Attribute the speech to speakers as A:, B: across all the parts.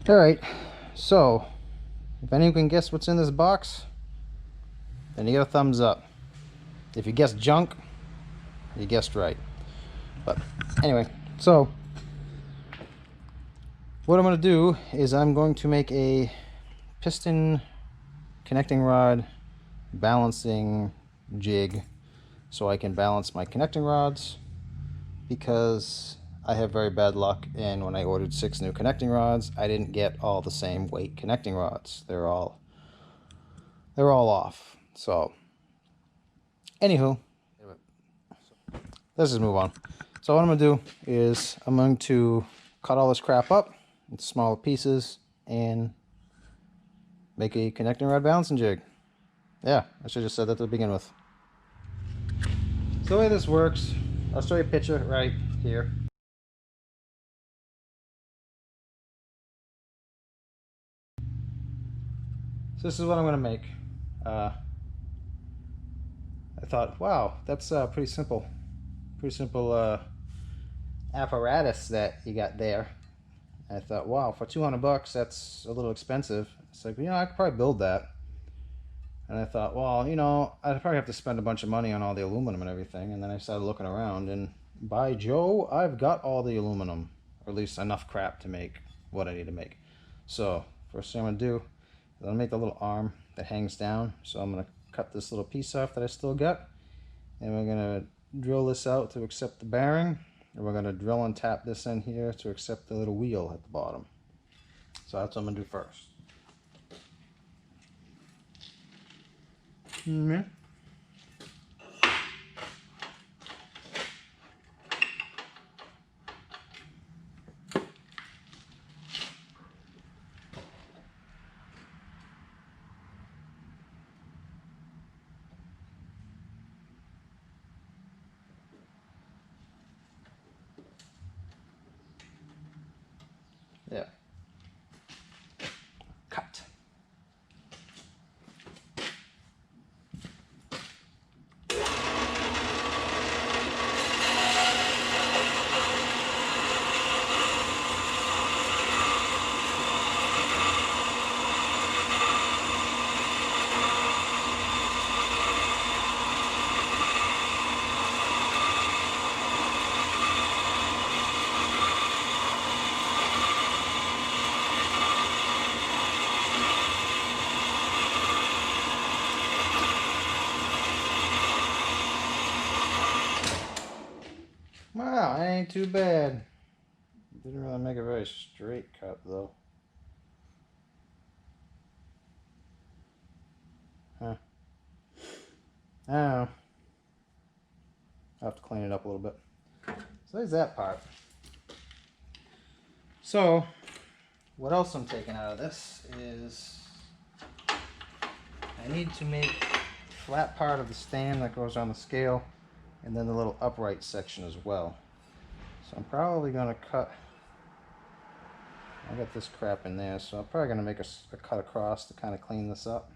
A: Alright, so if anyone can guess what's in this box, then you get a thumbs up. If you guessed junk, you guessed right. But anyway, so what I'm going to do is I'm going to make a piston connecting rod balancing jig so I can balance my connecting rods, because I have very bad luck, and when I ordered 6 new connecting rods, I didn't get all the same weight connecting rods. They're all off. So anywho, let's just move on. So what I'm going to do is I'm going to cut all this crap up into smaller pieces and make a connecting rod balancing jig. Yeah, I should have just said that to begin with. So the way this works, I'll show you a picture right here. So this is what I'm going to make. I thought, wow, that's pretty simple. Pretty simple apparatus that you got there. I thought, wow, for 200 bucks, that's a little expensive. It's like, I could probably build that. And I thought, well, I'd probably have to spend a bunch of money on all the aluminum and everything. And then I started looking around, and by Joe, I've got all the aluminum, or at least enough crap to make what I need to make. So first thing I'm going to do is I'm going to make the little arm that hangs down. So I'm going to cut this little piece off that I still got. And we're going to drill this out to accept the bearing. And we're going to drill and tap this in here to accept the little wheel at the bottom. So that's what I'm going to do first. Mm-hmm. Yeah. Cut. Wow, that ain't too bad. Didn't really make a very straight cut though. Huh. I don't know. I'll have to clean it up a little bit. So there's that part. So what else I'm taking out of this is I need to make the flat part of the stand that goes on the scale, and then the little upright section as well. So I'm probably going to cut, I got this crap in there, so I'm probably going to make a cut across to kind of clean this up.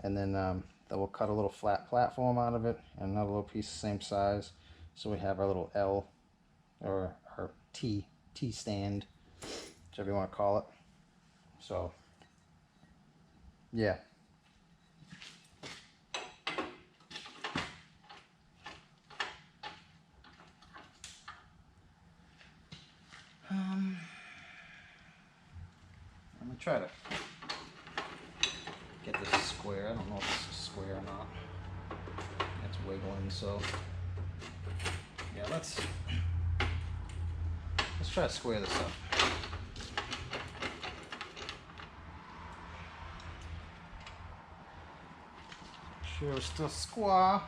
A: And then we'll cut a little flat platform out of it, and another little piece the same size, so we have our little L or our T stand, whichever you want to call it. So yeah. I'm gonna try to get this square. I don't know if this is square or not. It's wiggling, so yeah, let's try to square this up. Sure, we're still square.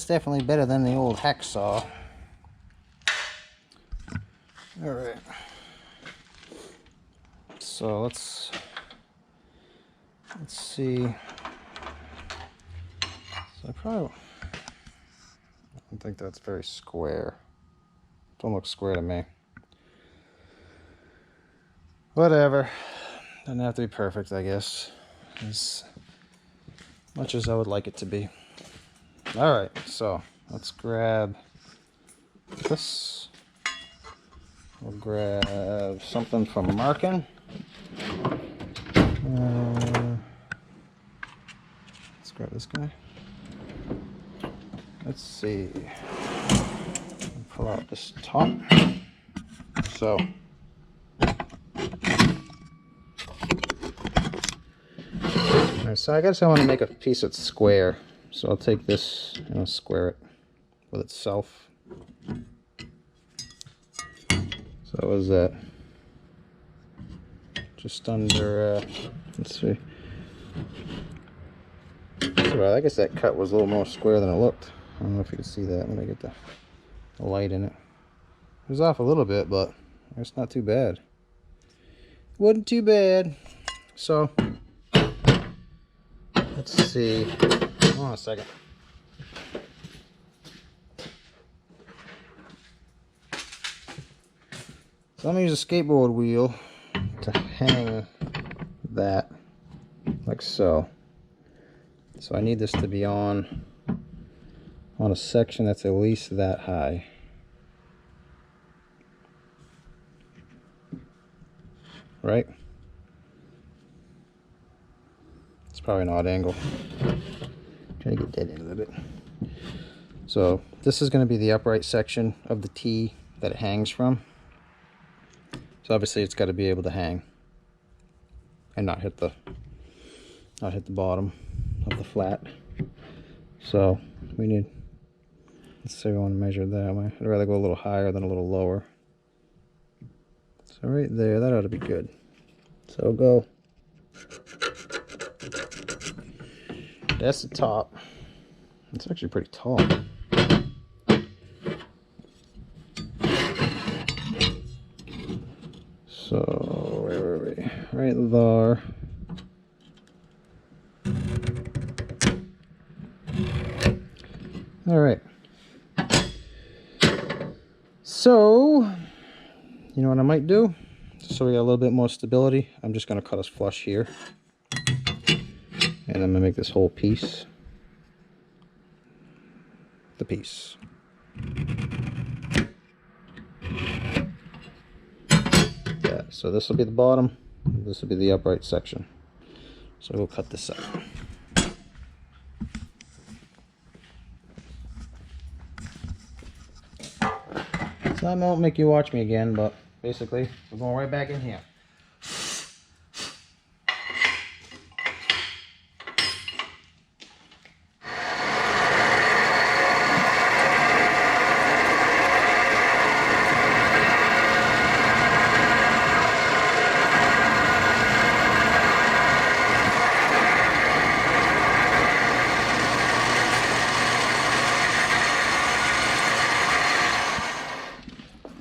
A: definitely better than the old hacksaw. Alright. So let's see. So I don't think that's very square. Don't look square to me. Whatever. Doesn't have to be perfect, I guess. As much as I would like it to be. Alright, so let's grab this. We'll grab something from Marken. Let's grab this guy. Let's see. Pull out this top. So so I guess I want to make a piece that's square. So I'll take this and I'll square it with itself. So what is that? Just under, let's see. So I guess that cut was a little more square than it looked. I don't know if you can see that when I get the light in it. It was off a little bit, but it's not too bad. Wasn't too bad. So let's see. Hold on a second. So I'm gonna use a skateboard wheel to hang that like so. So I need this to be on a section that's at least that high. Right? It's probably an odd angle. Trying to get that in a little bit. So this is going to be the upright section of the T that it hangs from. So obviously it's got to be able to hang and not hit the bottom of the flat. So we need, let's say we want to measure it that way. I'd rather go a little higher than a little lower. So right there, that ought to be good. So we'll go. That's the top. It's actually pretty tall. So where were we? Right there. All right. So, you know what I might do? So we got a little bit more stability. I'm just going to cut us flush here. And I'm going to make this whole piece the piece. Yeah, so this will be the bottom. This will be the upright section. So we'll cut this up. So that won't make you watch me again, but basically we're going right back in here.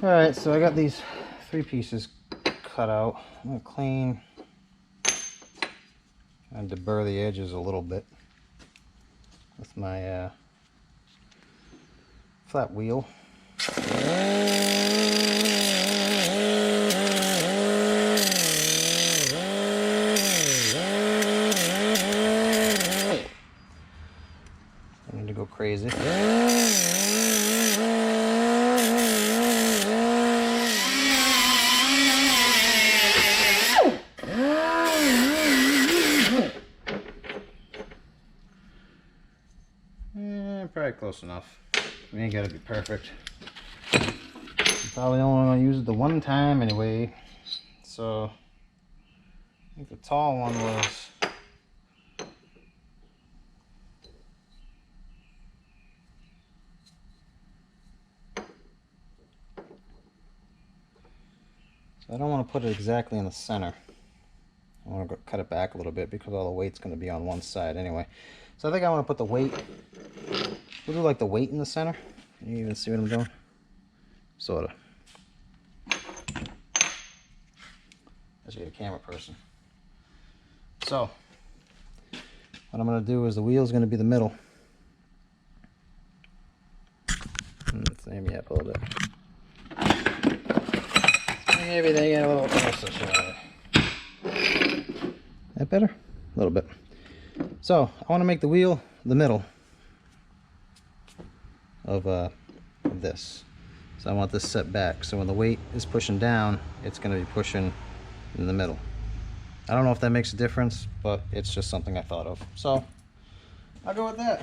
A: Alright, so I got these 3 pieces cut out. I'm going to clean and deburr the edges a little bit with my flat wheel. I need to go crazy. Probably close enough. We ain't gotta be perfect. I'm probably only gonna use it the one time anyway. So I think the tall one was so I don't want to put it exactly in the center. I want to cut it back a little bit because all the weight's going to be on one side anyway. So I think I want to put the weight We'll do like the weight in the center. Can you even see what I'm doing? Sorta. I should get a camera person. So, what I'm going to do is the wheel is going to be the middle. Let's aim you up a little bit. Let's bring everything in a little closer, shall we? That better? A little bit. So, I want to make the wheel the middle of this. So I want this set back. So when the weight is pushing down, it's going to be pushing in the middle. I don't know if that makes a difference, but it's just something I thought of. So I'll go with that.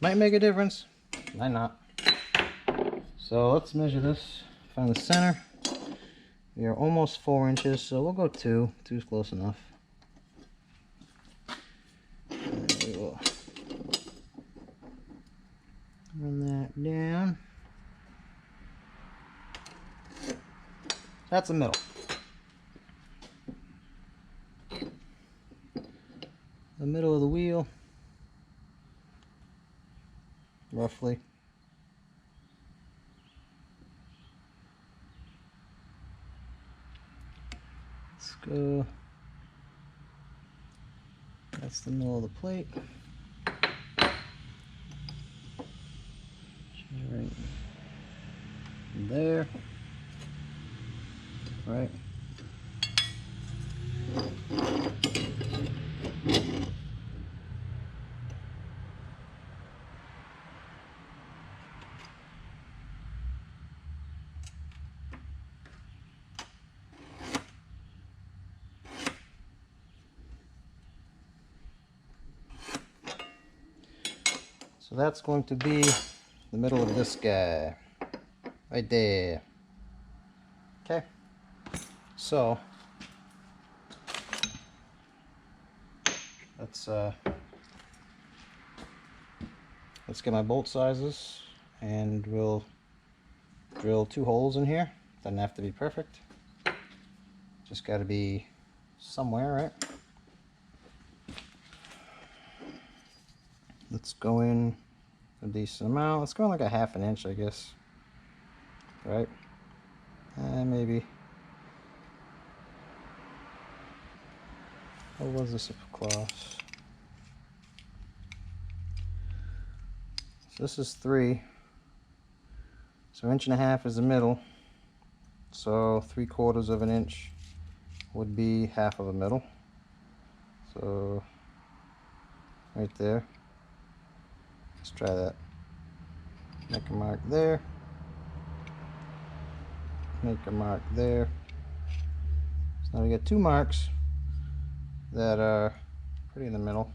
A: Might make a difference, might not. So let's measure this. Find the center. We are almost 4 inches, so we'll go 2. 2 is close enough. And we will run that down. That's the middle. The middle of the wheel, roughly. Let's go. That's the middle of the plate. Right there. Right. So that's going to be the middle of this guy. Right there. Okay. So let's get my bolt sizes, and we'll drill 2 holes in here. Doesn't have to be perfect. Just got to be somewhere, right? Let's go in a decent amount. Let's go in like a 1/2 inch, I guess. Right? Maybe. What was this across? So this is 3. So 1.5 inches is the middle. So 3/4 of an inch would be 1/2 of a middle. So right there. Let's try that. Make a mark there. Make a mark there. So now we got 2 marks that are pretty in the middle.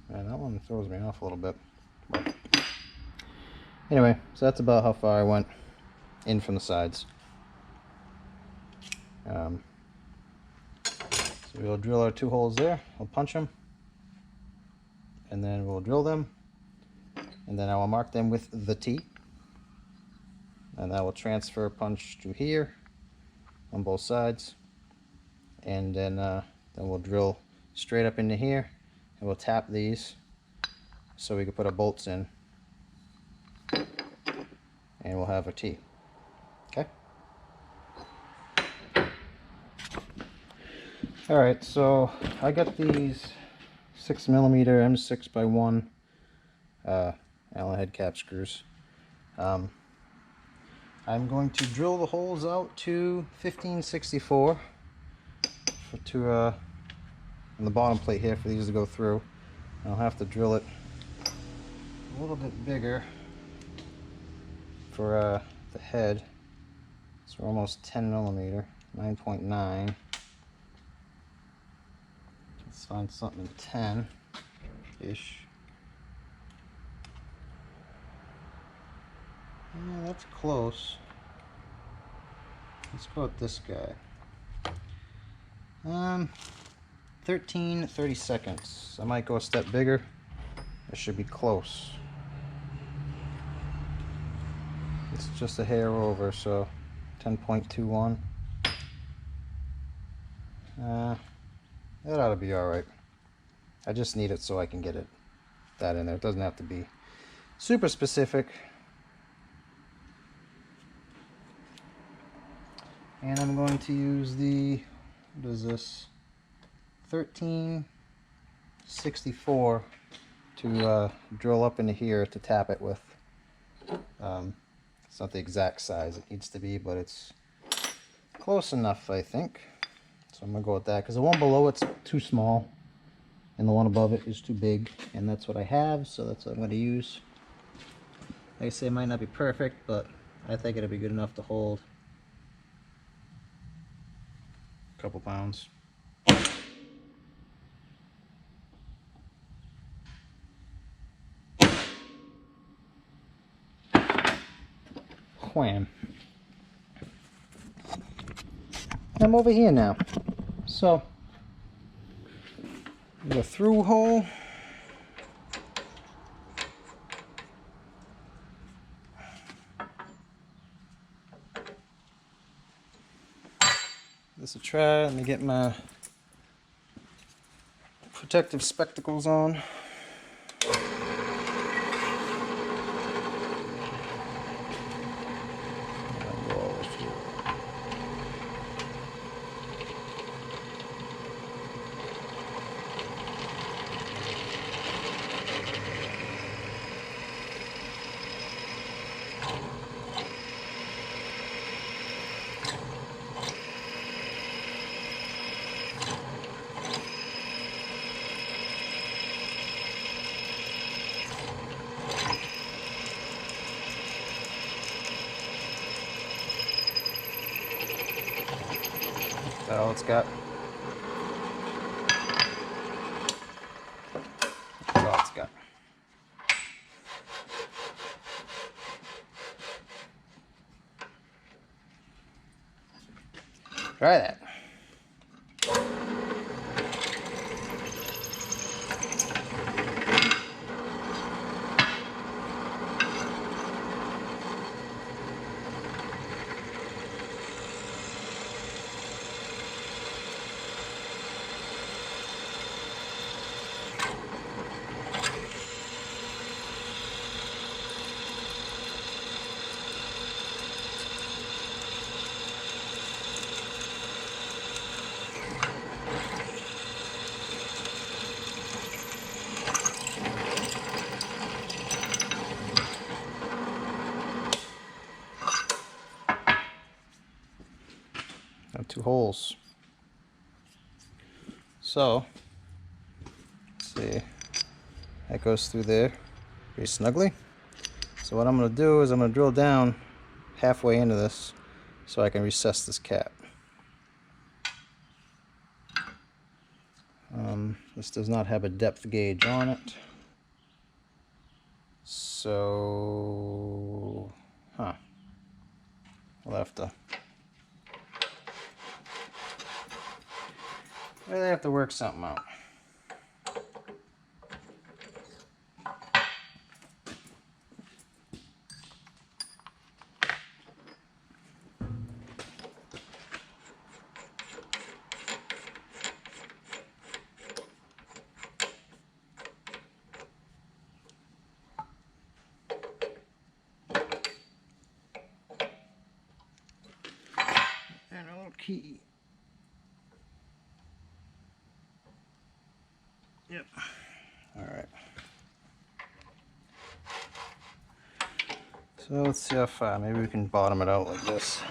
A: Man, that one throws me off a little bit. But anyway, so that's about how far I went in from the sides. So we'll drill our 2 holes there. I'll punch them, and then we'll drill them, and then I will mark them with the T, and I will transfer punch to here on both sides, and then we'll drill straight up into here, and we'll tap these so we can put our bolts in, and we'll have a T. Okay. All right, so I got these 6mm M6x1 Allen head cap screws. I'm going to drill the holes out to 1564 on the bottom plate here for these to go through. I'll have to drill it a little bit bigger for the head. So we're almost 10mm, 9.9. Let's find something in 10-ish. Yeah, that's close. Let's go with this guy. 13/32. I might go a step bigger. It should be close. It's just a hair over, so 10.21. That ought to be alright. I just need it so I can get that in there. It doesn't have to be super specific. And I'm going to use the, what is this, 1364 to drill up into here to tap it with. It's not the exact size it needs to be, but it's close enough, I think. So I'm going to go with that, because the one below it's too small, and the one above it is too big, and that's what I have, so that's what I'm going to use. Like I say, it might not be perfect, but I think it'll be good enough to hold a couple pounds. Wham. I'm over here now. So, the through hole. This will try. Let me get my protective spectacles on. That's all it's got. That's all it's got. Try that. Two holes. So, let's see, that goes through there pretty snugly. So what I'm going to do is I'm going to drill down halfway into this so I can recess this cap. This does not have a depth gauge on it, so we'll have to really have to work something out. And a little key. Yep. All right. So let's see how far. Maybe we can bottom it out like this.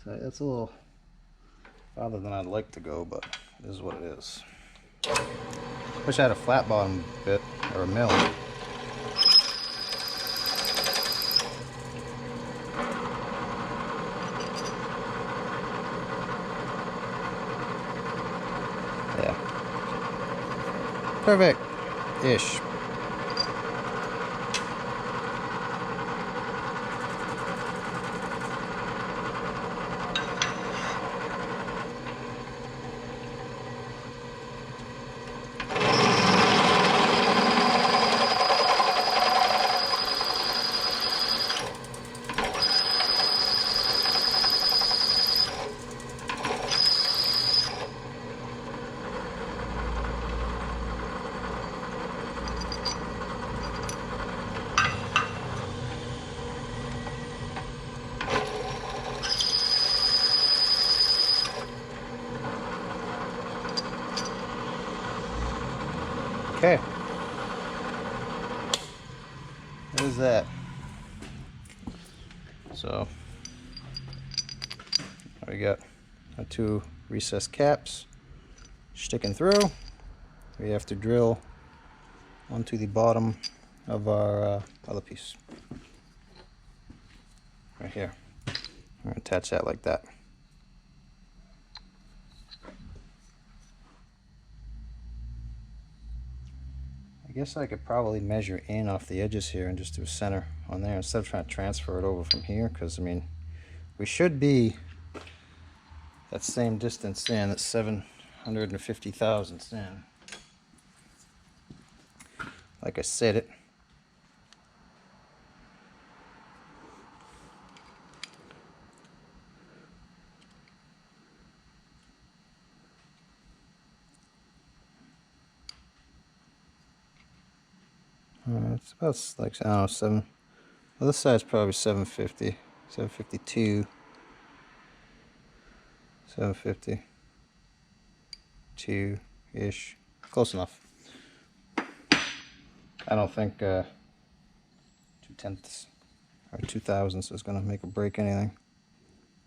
A: So that's a little farther than I'd like to go, but this is what it is. Wish I had a flat bottom bit or a mill. Perfect-ish. Okay. What is that? So we got our 2 recessed caps sticking through. We have to drill onto the bottom of our other piece right here. I'm going to attach that like that. I guess I could probably measure in off the edges here and just do a center on there instead of trying to transfer it over from here, because I mean we should be that same distance in, that's 750 thousandths in, like I said it. It's about like, I don't know, 7. Well, this side's probably 750, 752, 752-ish. Close enough. I don't think 2/10 or 2/1000 is going to make or break anything.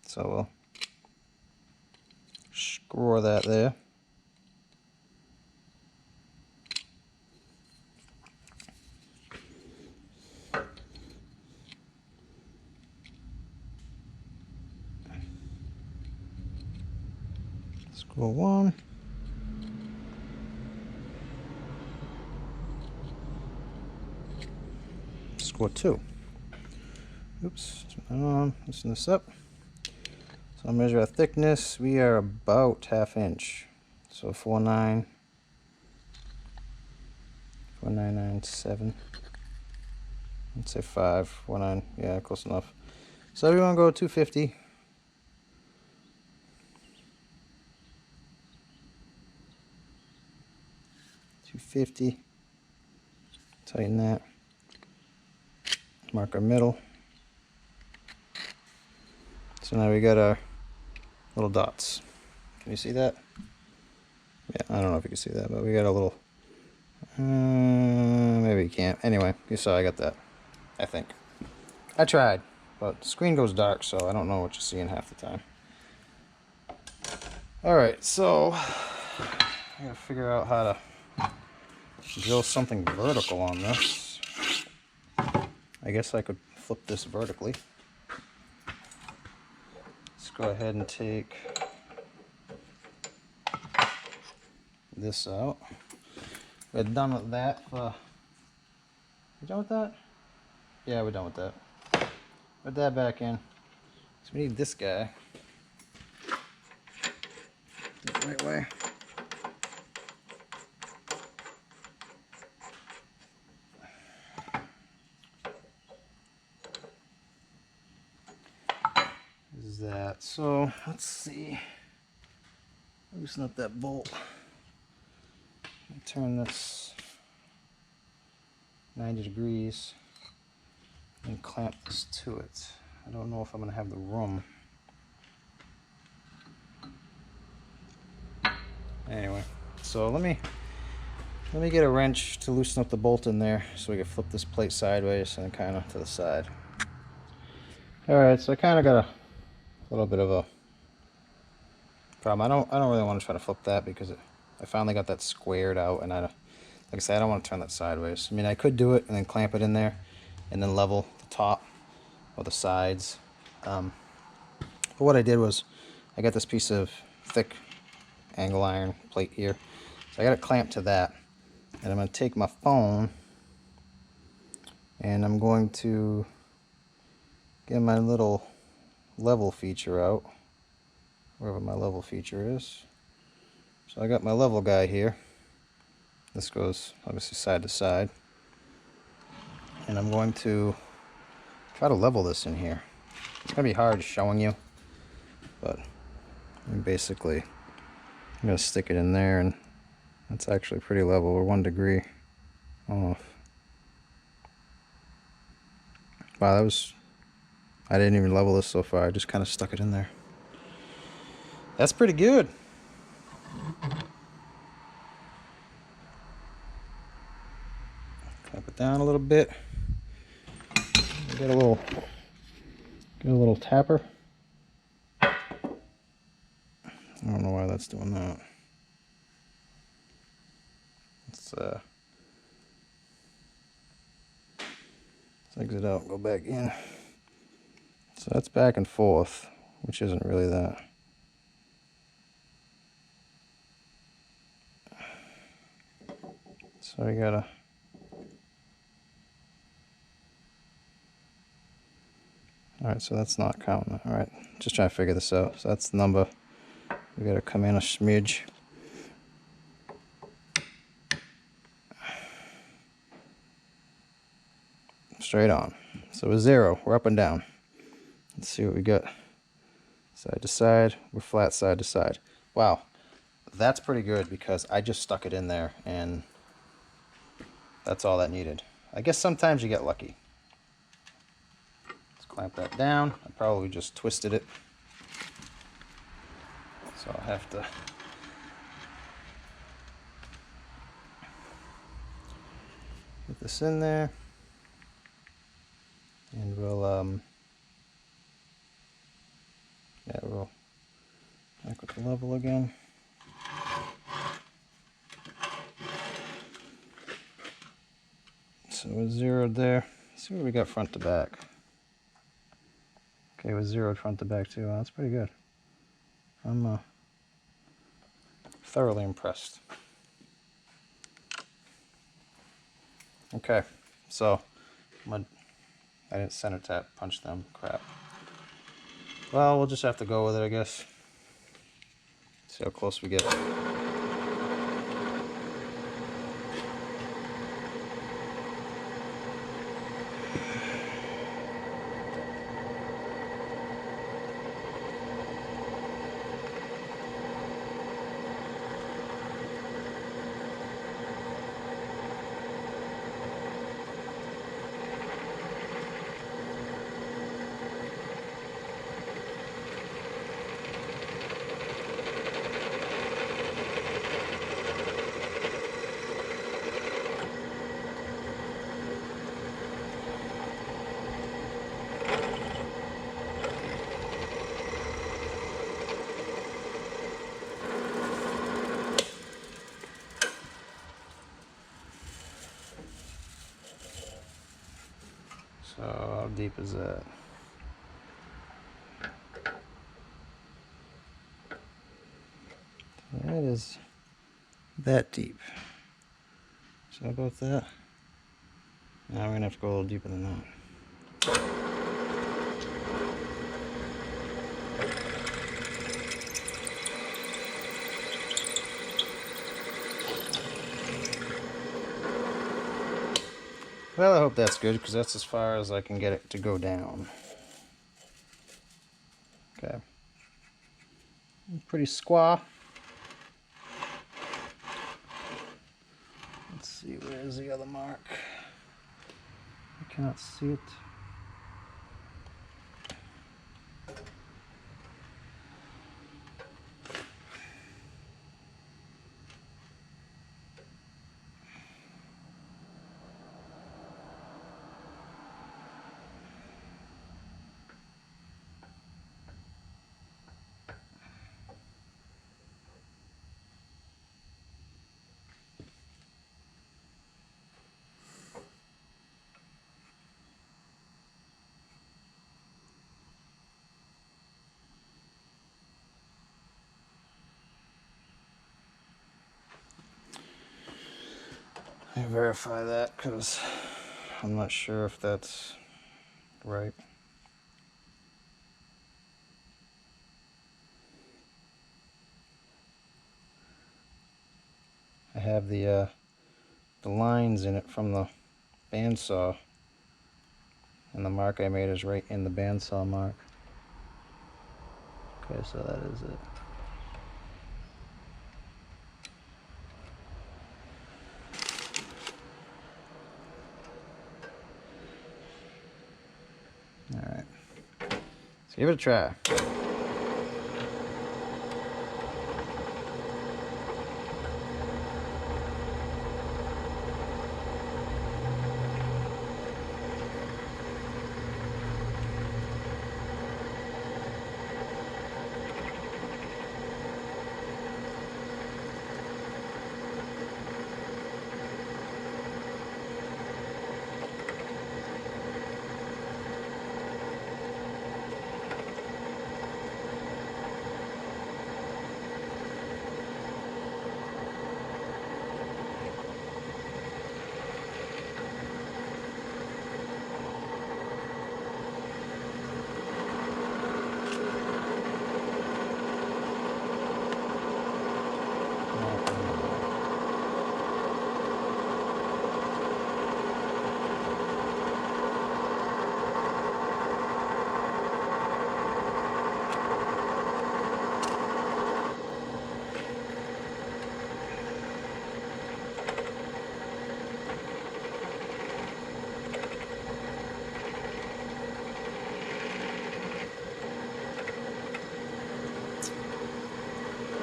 A: So we'll screw that there. Screw 1. Screw 2. Oops, loosen this up. So I'll measure our thickness. We are about 1/2 inch. So 4.997. Let's say 5.49. Yeah, close enough. So we want to go 250. Tighten that. Mark our middle. So now we got our little dots. Can you see that? Yeah, I don't know if you can see that, but we got a little. Maybe you can't. Anyway, you saw I got that. I think. I tried, but the screen goes dark, so I don't know what you're seeing half the time. Alright, so I gotta figure out how to drill something vertical on this. I guess I could flip this vertically. Let's go ahead and take this out. We're done with that. We done with that? Yeah, we're done with that. Put that back in. So we need this guy. The right way. Is that so? Let's see. Loosen up that bolt. Turn this 90 degrees and clamp this to it. I don't know if I'm going to have the room. Anyway, so let me get a wrench to loosen up the bolt in there so we can flip this plate sideways and kind of to the side. Alright, so I kind of got a little bit of a problem. I don't really want to try to flip that because I finally got that squared out, and like I said, I don't want to turn that sideways. I mean, I could do it and then clamp it in there and then level the top or the sides. But what I did was I got this piece of thick angle iron plate here. So I got it clamped to that. And I'm going to take my phone and I'm going to get my little level feature out, wherever my level feature is. So I got my level guy here. This goes obviously side to side. And I'm going to try to level this in here. It's going to be hard showing you, but basically I'm going to stick it in there, and that's actually pretty level. We're 1 degree off. Wow, that was... I didn't even level this so far. I just kind of stuck it in there. That's pretty good. Clamp it down a little bit. Get a little tapper. I don't know why that's doing that. Let's exit out, go back in. So that's back and forth, which isn't really that. So we gotta... Alright, so that's not counting. Alright, just trying to figure this out. So that's the number. We gotta come in a smidge. Straight on. So we're 0, we're up and down. Let's see what we got. Side to side, we're flat side to side. Wow, that's pretty good because I just stuck it in there and that's all that needed. I guess sometimes you get lucky. Let's clamp that down. I probably just twisted it. So I'll have to get this in there. And we'll back with the level again. So we're zeroed there. Let's see what we got front to back. Okay, we're zeroed front to back too. That's pretty good. I'm thoroughly impressed. Okay, so I didn't center tap punch them. Crap. Well, we'll just have to go with it, I guess. See how close we get. So how deep is that? That is that deep. So how about that? Now we're gonna have to go a little deeper than that. Well, I hope that's good because that's as far as I can get it to go down. Okay. Pretty squaw. Let's see, where's the other mark? I cannot see it. Let me verify that because I'm not sure if that's right. I have the lines in it from the bandsaw, and the mark I made is right in the bandsaw mark. Okay, so that is it. Alright, let's give it a try.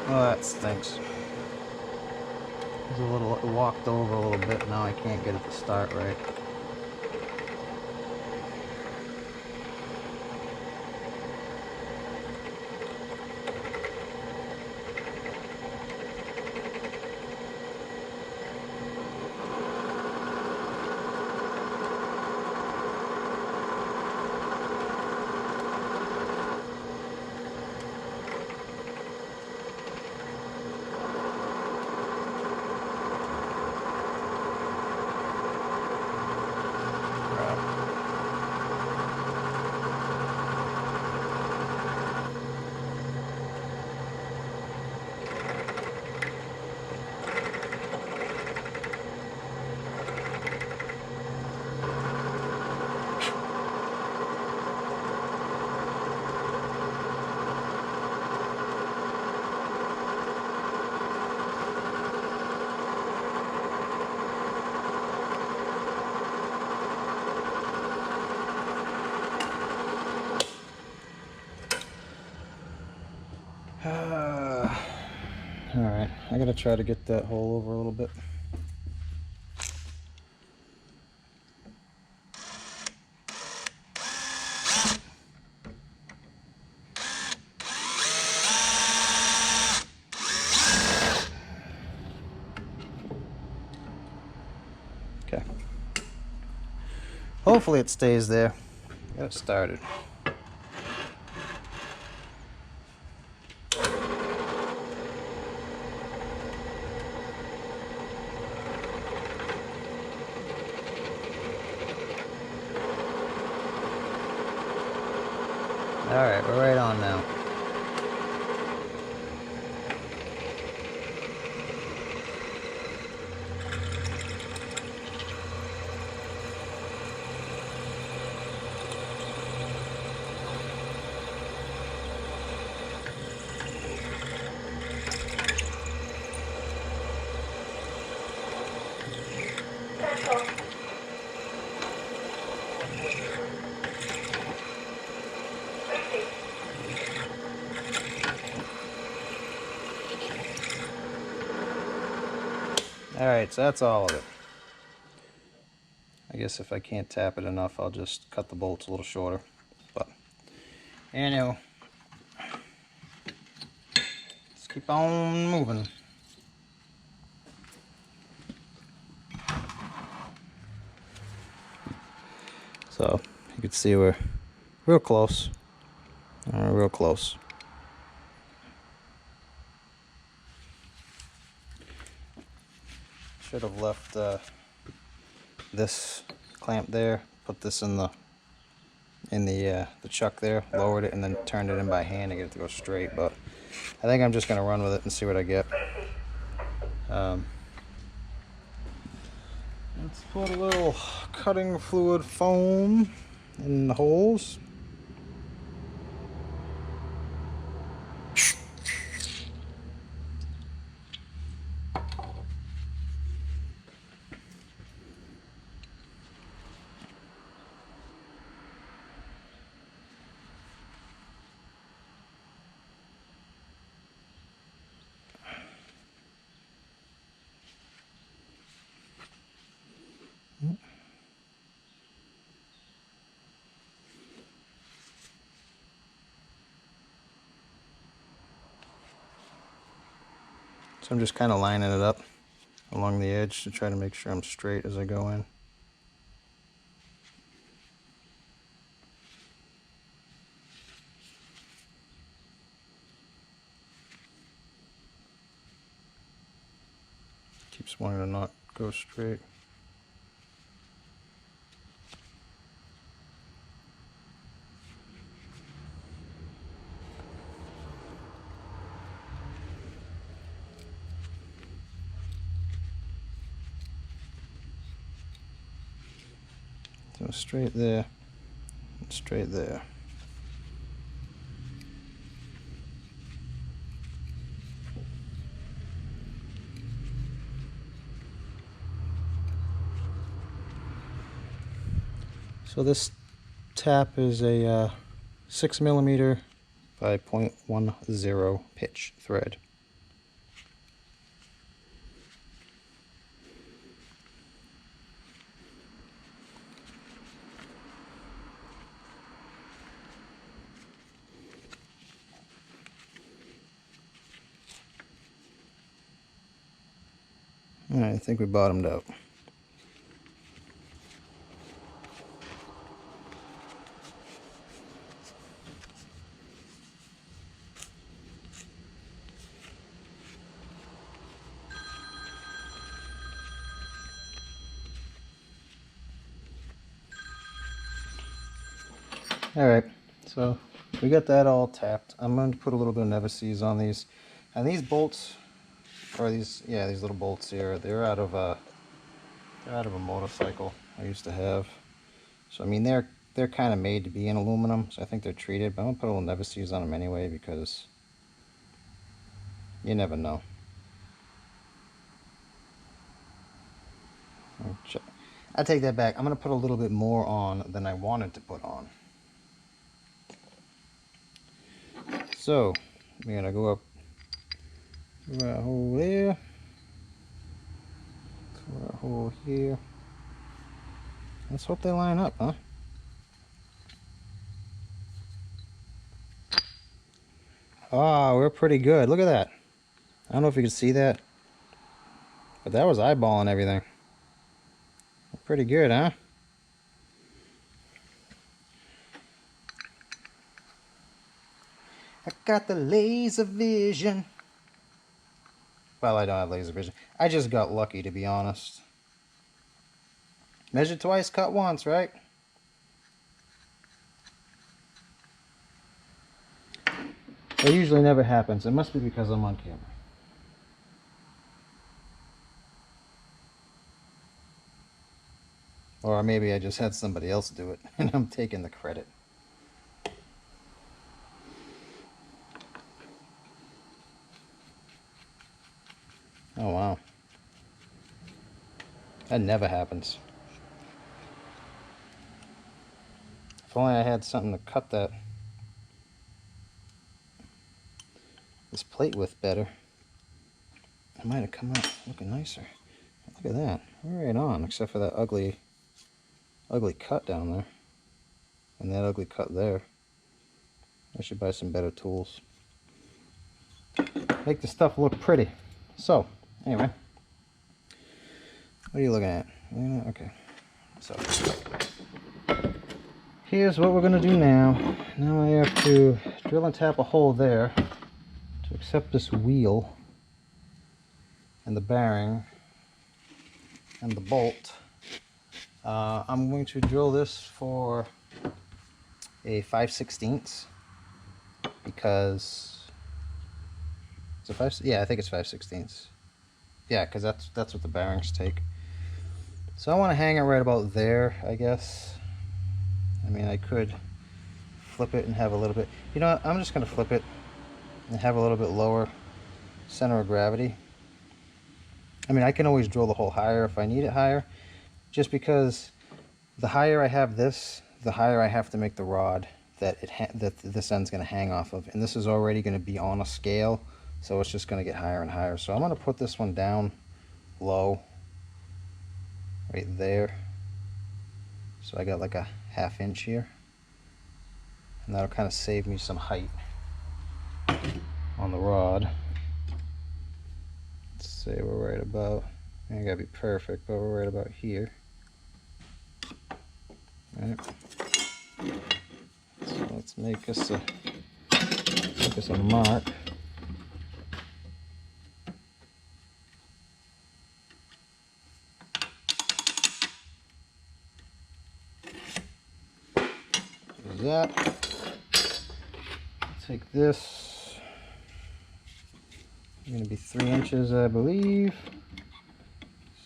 A: Oh, that stinks. It walked over a little bit. Now I can't get it to start right. Alright, I gotta try to get that hole over a little bit. Okay. Hopefully it stays there. Got it started. Alright, we're right on now. Alright, so that's all of it. I guess if I can't tap it enough, I'll just cut the bolts a little shorter. But, anyhow, let's keep on moving. So, you can see we're real close. Real close. Should have left this clamp there, put this in the chuck there, lowered it, and then turned it in by hand to get it to go straight. But I think I'm just gonna run with it and see what I get. Let's put a little cutting fluid foam in the holes. So I'm just kind of lining it up along the edge to try to make sure I'm straight as I go in. Keeps wanting to not go straight. So straight there, and straight there. So this tap is a 6mm by 0.10 pitch thread. Alright, I think we bottomed out. Alright, so we got that all tapped. I'm going to put a little bit of Never-Seez on these. And these bolts, or these little bolts here, they're out of a motorcycle I used to have. So I mean they're kind of made to be in aluminum, so I think they're treated, but I'm gonna put a little Never-Seez on them anyway because you never know. I take that back. I'm gonna put a little bit more on than I wanted to put on. So we're gonna go up through that hole there, through that hole here. Let's hope they line up, huh? Ah, we're pretty good. Look at that. I don't know if you can see that, but that was eyeballing everything. Pretty good, huh? I got the laser vision. Well, I don't have laser vision. I just got lucky, to be honest. Measure twice, cut once, right? It usually never happens. It must be because I'm on camera. Or maybe I just had somebody else do it, and I'm taking the credit. Oh, wow. That never happens. If only I had something to cut this plate with better, it might have come out looking nicer. Look at that. Right on, except for that ugly cut down there. And that ugly cut there. I should buy some better tools. Make the stuff look pretty. So, anyway. What are you looking at? Okay. So, here's what we're going to do now. Now I have to drill and tap a hole there to accept this wheel and the bearing and the bolt I'm going to drill this for a 5/16 because it's a 5. Yeah, I think it's 5/16. Yeah, because that's what the bearings take. So I want to hang it right about there, I guess. I mean, I could flip it and have a little bit. You know what? I'm just going to flip it and have a little bit lower center of gravity. I mean, I can always drill the hole higher if I need it higher, just because the higher I have this, the higher I have to make the rod that that this end's going to hang off of. And this is already going to be on a scale, so it's just going to get higher and higher. So I'm going to put this one down low, right there. So I got like a 1/2 inch here, and that'll kind of save me some height on the rod. Let's say we're right about, I gotta be perfect, but we're right about here. All right. So let's make us a mark. There's that. Take this. It's going to be 3 inches, I believe.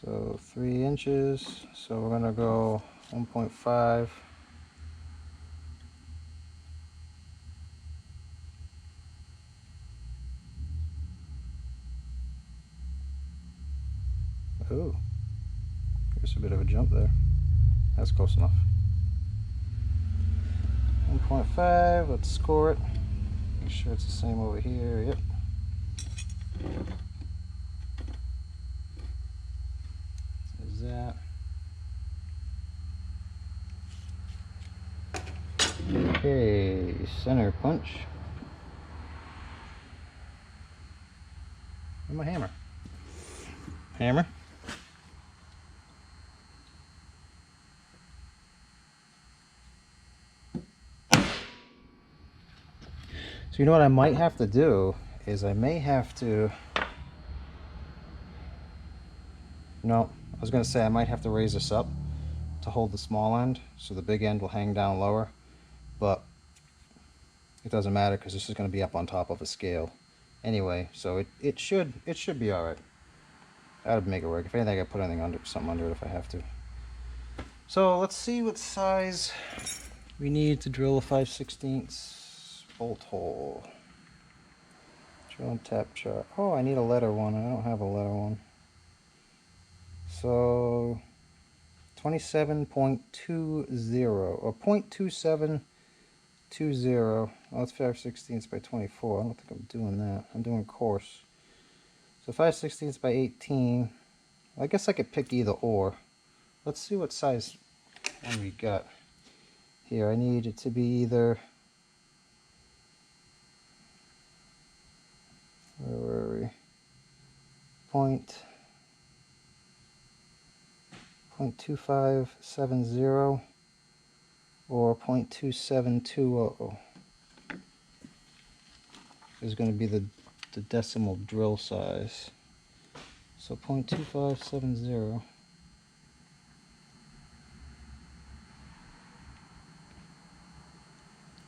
A: So 3 inches. So we're going to go 1.5. Ooh, there's a bit of a jump there. That's close enough. 1.5, let's score it. Make sure it's the same over here. Yep. There's that. Okay, center punch. And my hammer. Hammer. So you know what I might have to do is I may have to, no, I was going to say I might have to raise this up to hold the small end, so the big end will hang down lower, but it doesn't matter because this is going to be up on top of a scale anyway, so it should be all right. That'll make it work. If anything, I can put something under it if I have to. So let's see what size we need to drill a 5/16 bolt hole. Drill and tap chart. Oh, I need a letter one. I don't have a letter one. So 27.20 or 0.2720. Oh, that's 5/16 by 24. I don't think I'm doing that. I'm doing coarse. So 5/16 by 18. I guess I could pick either or. Let's see what size one we got here. I need it to be either, where were we? 0.2570 or 0.2720 is going to be the decimal drill size. So 0.2570.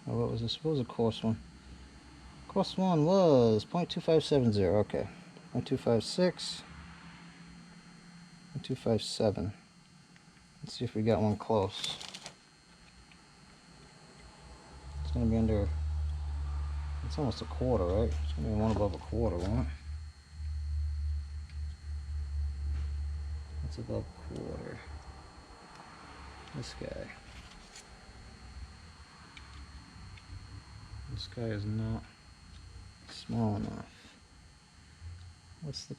A: Oh, what was this? What was the coarse one? Coarse one was 0.2570. Okay. 0.256. 0.257. Let's see if we got one close. It's going to be under, it's almost a quarter, right? It's going to be one above a quarter, won't it? It's above a quarter. This guy. This guy is not small enough. What's the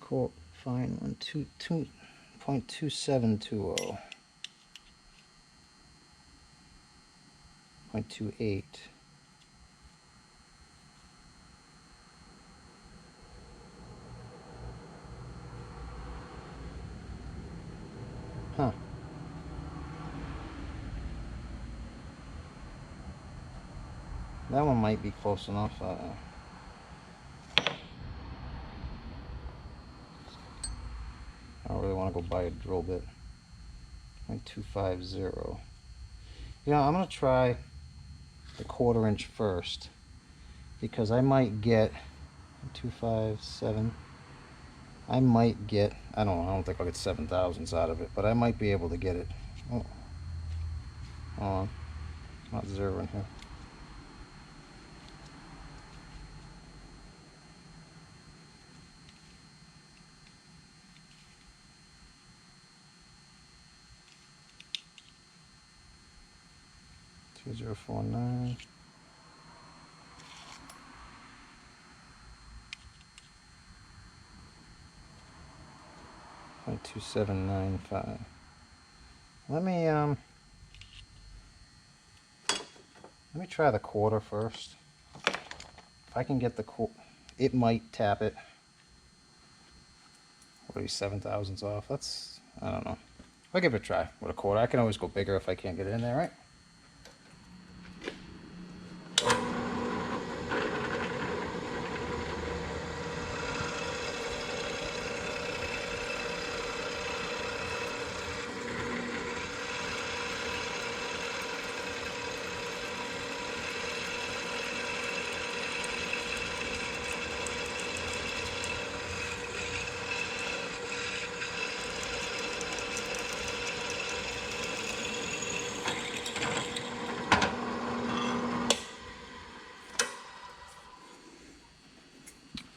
A: fine one? 0.2720. 0.28. Huh. That one might be close enough. I don't really want to go buy a drill bit. .250. Yeah, I'm gonna try the 1/4 inch first because I might get 257. I might get, I don't think I'll get 7,000s out of it, but I might be able to get it. Oh, hold on, it's not zeroing here. $2049. .2795. Let me try the 1/4 first. If I can get the 1/4, it might tap it. What are you, 7,000s off? That's, I don't know. I'll give it a try with a 1/4. I can always go bigger if I can't get it in there, right?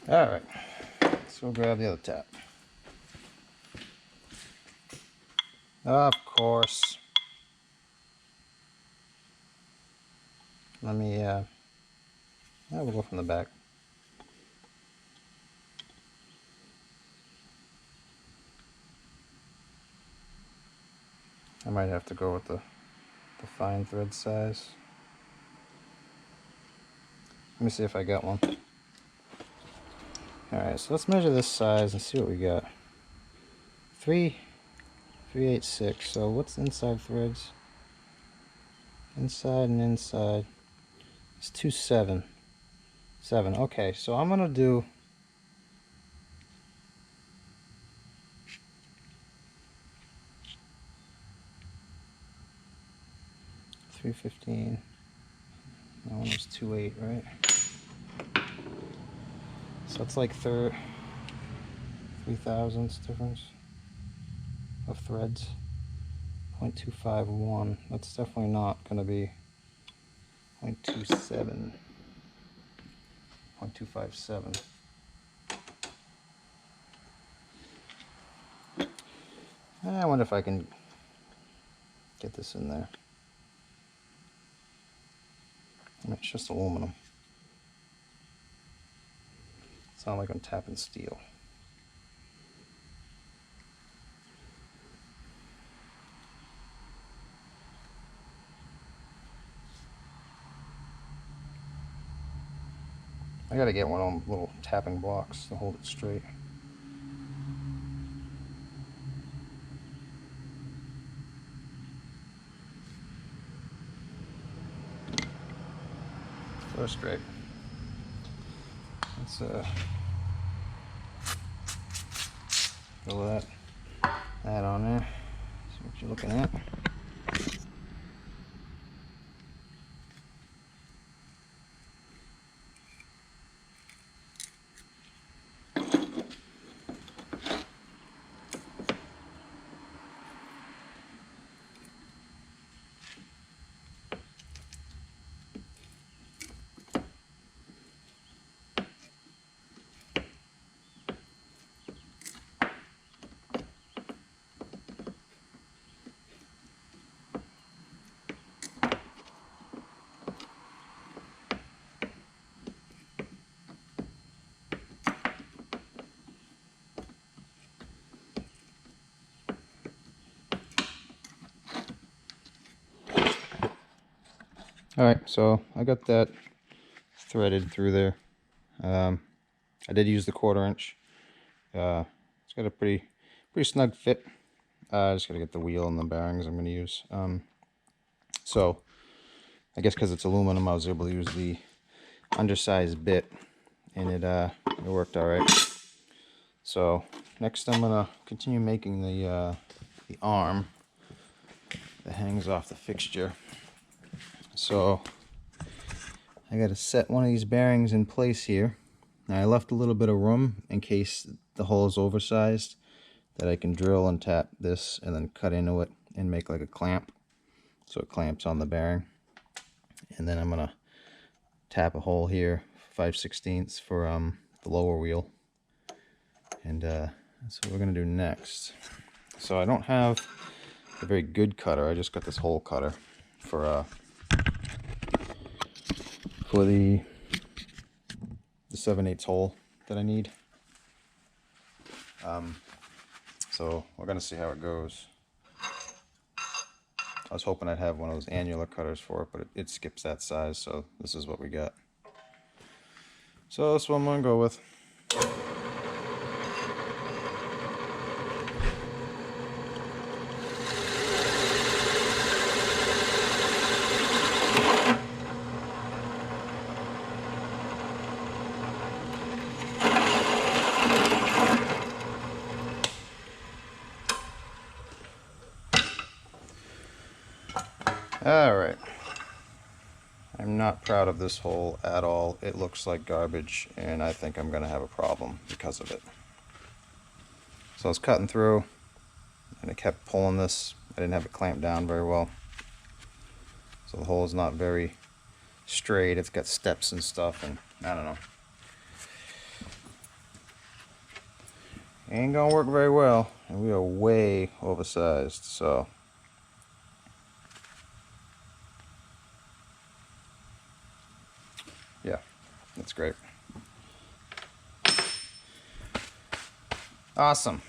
A: Alright, so we'll grab the other tap. Of course. Let me, we'll go from the back. I might have to go with the fine thread size. Let me see if I got one. Alright, so let's measure this size and see what we got. 386. So what's inside threads? Inside and inside. It's 277. Okay, so I'm gonna do 315. That one was 28, right? So it's like 3,000ths difference of threads. 0.251. That's definitely not going to be 0.27. 0.257. I wonder if I can get this in there. I mean, it's just aluminum. It's not like I'm tapping steel. I gotta get one of them little tapping blocks to hold it straight. First grade. Let's throw that on there. See what you're looking at. Alright, so I got that threaded through there. I did use the 1/4 inch. It's got a pretty snug fit. I just gotta get the wheel and the bearings I'm gonna use. So I guess because it's aluminum, I was able to use the undersized bit, and it worked all right. So next, I'm gonna continue making the arm. that hangs off the fixture. So I got to set one of these bearings in place here. Now I left a little bit of room in case the hole is oversized, that I can drill and tap this and then cut into it and make like a clamp, so it clamps on the bearing. And then I'm gonna tap a hole here 5/16 for the lower wheel, and that's what we're gonna do next. So I don't have a very good cutter. I just got this hole cutter for the 7/8 hole that I need. So we're gonna see how it goes. I was hoping I'd have one of those annular cutters for it, but it skips that size, so this is what we got. So that's what I'm gonna go with. Alright, I'm not proud of this hole at all. It looks like garbage, and I think I'm going to have a problem because of it. So I was cutting through, and I kept pulling this. I didn't have it clamped down very well. So the hole is not very straight. It's got steps and stuff, and I don't know. Ain't going to work very well, and we are way oversized, so... yeah, that's great. Awesome.